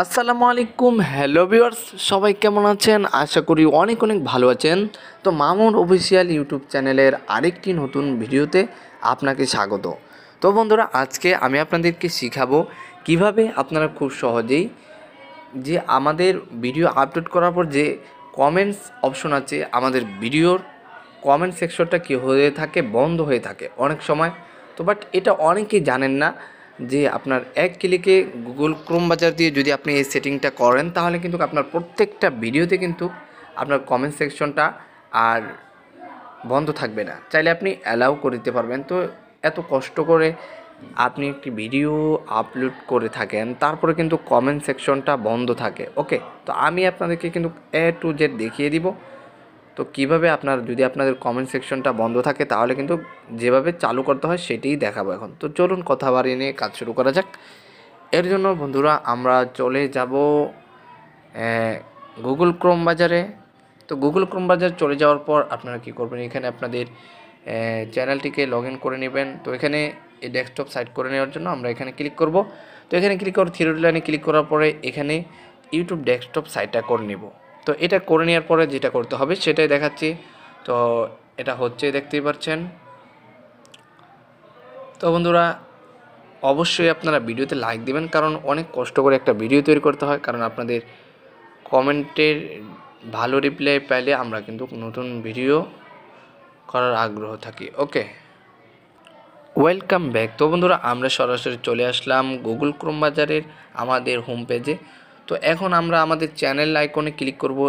আসসালামু আলাইকুম, hello viewers, সবাই কেমন আছেন? আশা করি অনেক অনেক ভালো আছেন। তো মামুন অফিসিয়াল ইউটিউব চ্যানেলের আরেকটি নতুন ভিডিওতে আপনাকে স্বাগত। তো বন্ধুরা, আজকে আমি আপনাদেরকে শিখাবো কিভাবে আপনারা খুব সহজেই যে আমাদের ভিডিও আপলোড করার পর যে কমেন্টস অপশন আছে, আমাদের ভিডিওর কমেন্ট সেকশনটা কী হয়ে থাকে, বন্ধ হয়ে থাকে অনেক সময়। তো বাট এটা অনেকেই জানেন না যে আপনার এক ক্লিকে গুগল ক্রোম বাজার দিয়ে যদি আপনি এই সেটিংটা করেন, তাহলে কিন্তু আপনার প্রত্যেকটা ভিডিওতে কিন্তু আপনার কমেন্ট সেকশনটা আর বন্ধ থাকবে না, চাইলে আপনি অ্যালাউ করে দিতে পারবেন। তো এত কষ্ট করে আপনি একটি ভিডিও আপলোড করে থাকেন, তারপরে কিন্তু কমেন্ট সেকশনটা বন্ধ থাকে। ওকে, তো আমি আপনাদেরকে কিন্তু A to Z দেখিয়ে দিব। তো কিভাবে যদি আপনাদের কমেন্ট সেকশনটা বন্ধ থাকে, তাহলে কিন্তু যেভাবে চালু করতে হয় সেটাই দেখাবো এখন। তো চলুন কথা বাড়িয়ে নিয়ে কাজ শুরু করা যাক। এর জন্য বন্ধুরা আমরা চলে যাব গুগল ক্রোম বাজারে। তো গুগল ক্রোম বাজার চলে যাওয়ার পর আপনারা কী করবেন, এখানে আপনাদের চ্যানেলটিকে লগ ইন করে নেবেন। তো এখানে এই ডেস্কটপ সাইট করে নেওয়ার জন্য আমরা এখানে ক্লিক করব। তো এখানে ক্লিক করে থ্রি লাইনে ক্লিক করার পরে এখানে ইউটিউব ডেস্কটপ সাইটটা করে নেব। তো এটা করে নেওয়ার পরে যেটা করতে হবে সেটাই দেখাচ্ছি। তো এটা হচ্ছে, দেখতেই পাচ্ছেন। তো বন্ধুরা, অবশ্যই আপনারা ভিডিওতে লাইক দেবেন, কারণ অনেক কষ্ট করে একটা ভিডিও তৈরি করতে হয়। কারণ আপনাদের কমেন্টের ভালো রিপ্লাই পেলে আমরা কিন্তু নতুন ভিডিও করার আগ্রহ থাকি। ওকে, ওয়েলকাম ব্যাক। তো বন্ধুরা, আমরা সরাসরি চলে আসলাম গুগল ক্রোম বাজারের আমাদের হোম পেজে। তো এখন আমরা আমাদের চ্যানেল আইকনে ক্লিক করব।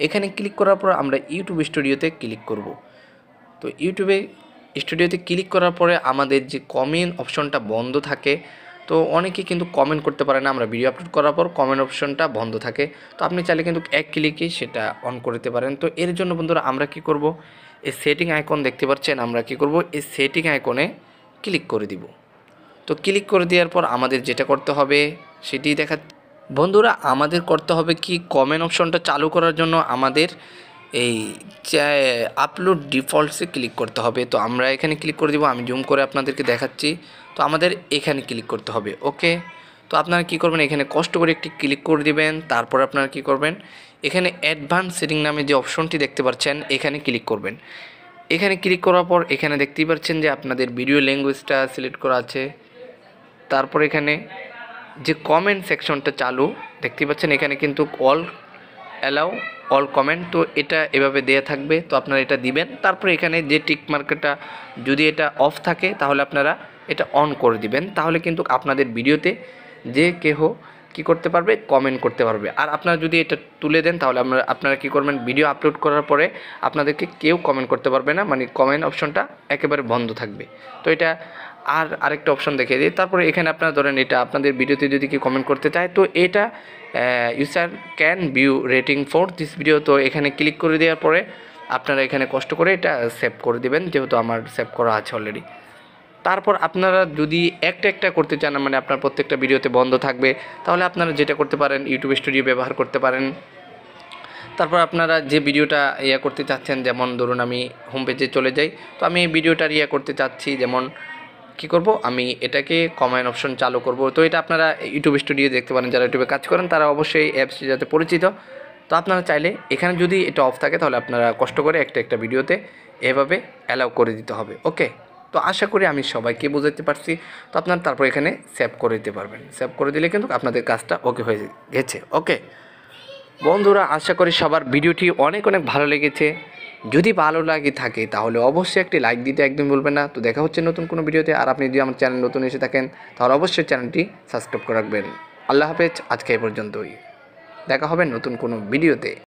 এখানে ক্লিক করার পর আমরা ইউটিউব স্টুডিওতে ক্লিক করব। তো ইউটিউবে স্টুডিওতে ক্লিক করার পরে আমাদের যে কমেন্ট অপশনটা বন্ধ থাকে, তো অনেকে কিন্তু কমেন্ট করতে পারে না, আমরা ভিডিও আপলোড করার পর কমেন্ট অপশনটা বন্ধ থাকে। তো আপনি চাইলে কিন্তু এক ক্লিকেই সেটা অন করতে পারেন। তো এর জন্য বন্ধুরা আমরা কি করব, এই সেটিং আইকন দেখতে পাচ্ছেন, আমরা কি করব, এই সেটিং আইকনে ক্লিক করে দিব। তো ক্লিক করে দেওয়ার পর আমাদের যেটা করতে হবে সেটি বন্ধুরা, আমাদের করতে হবে কি, কমেন্ট অপশনটা চালু করার জন্য আমাদের এই আপলোড ডিফল্টসে ক্লিক করতে হবে। তো আমরা এখানে ক্লিক করে দিব। আমি জুম করে আপনাদেরকে দেখাচ্ছি। তো আমাদের এখানে ক্লিক করতে হবে। ওকে, তো আপনারা কি করবেন, এখানে কষ্ট করে একটি ক্লিক করে দিবেন। তারপর আপনারা কি করবেন, এখানে অ্যাডভান্স সেটিং নামে যে অপশনটি দেখতে পাচ্ছেন, এখানে ক্লিক করবেন। এখানে ক্লিক করার পর এখানে দেখতেই পাচ্ছেন যে আপনাদের ভিডিও ল্যাঙ্গুয়েজটা সিলেক্ট করা আছে। তারপর এখানে যে কমেন্ট সেকশনটা চালু দেখতেই পাচ্ছেন, এখানে কিন্তু অ্যালাউ অল কমেন্ট, তো এটা এভাবে দেয়া থাকবে। তো আপনারা এটা দিবেন। তারপরে এখানে যে টিক মার্কটা, যদি এটা অফ থাকে তাহলে আপনারা এটা অন করে দিবেন। তাহলে কিন্তু আপনাদের ভিডিওতে যে কেহ কী করতে পারবে, কমেন্ট করতে পারবে। আর আপনারা যদি এটা তুলে দেন, তাহলে আপনারা কী করবেন, ভিডিও আপলোড করার পরে আপনাদেরকে কেউ কমেন্ট করতে পারবে না, মানে কমেন্ট অপশনটা একেবারে বন্ধ থাকবে। তো এটা আরেকটা অপশন দেখিয়ে দিই। তারপরে এখানে আপনারা ধরেন এটা আপনাদের ভিডিওতে যদি কেউ কমেন্ট করতে চায়, তো এটা user can view rating for this video. তো এখানে ক্লিক করে দেওয়ার পরে আপনারা এখানে কষ্ট করে এটা সেভ করে দেবেন, যেহেতু আমার সেভ করা আছে অলরেডি। তারপর আপনারা যদি একটা করতে চান, মানে আপনার প্রত্যেকটা ভিডিওতে বন্ধ থাকবে, তাহলে আপনারা যেটা করতে পারেন, ইউটিউব স্টুডিও ব্যবহার করতে পারেন। তারপর আপনারা যে ভিডিওটা করতে চাচ্ছেন, যেমন ধরুন আমি হোম পেজে চলে যাই। তো আমি এই ভিডিওটার করতে চাচ্ছি, যেমন কী করব, আমি এটাকে কমেন্ট অপশন চালু করব। তো এটা আপনারা ইউটিউব স্টুডিও দেখতে পারেন, যারা ইউটিউবে কাজ করেন তারা অবশ্যই অ্যাপসটি যাতে পরিচিত। তো আপনারা চাইলে এখানে যদি এটা অফ থাকে, তাহলে আপনারা কষ্ট করে একটা ভিডিওতে এভাবে অ্যালাউ করে দিতে হবে। ওকে, তো আশা করি আমি সবাইকে বোঝাতে পারছি। তো আপনারা তারপর এখানে সেভ করে দিতে পারবেন। সেভ করে দিলে কিন্তু আপনাদের কাজটা ওকে হয়ে গেছে। ওকে বন্ধুরা, আশা করি সবার ভিডিওটি অনেক অনেক ভালো লেগেছে। যদি ভালো লাগে থাকে, তাহলে অবশ্যই একটি লাইক দিতে একদম ভুলবেন না। তো দেখা হচ্ছে নতুন কোনো ভিডিওতে। আর আপনি যদি আমার চ্যানেল নতুন এসে থাকেন, তাহলে অবশ্যই চ্যানেলটি সাবস্ক্রাইব করে রাখবেন। আল্লাহ হাফেজ, আজকে এই পর্যন্তই। দেখা হবে নতুন কোনো ভিডিওতে।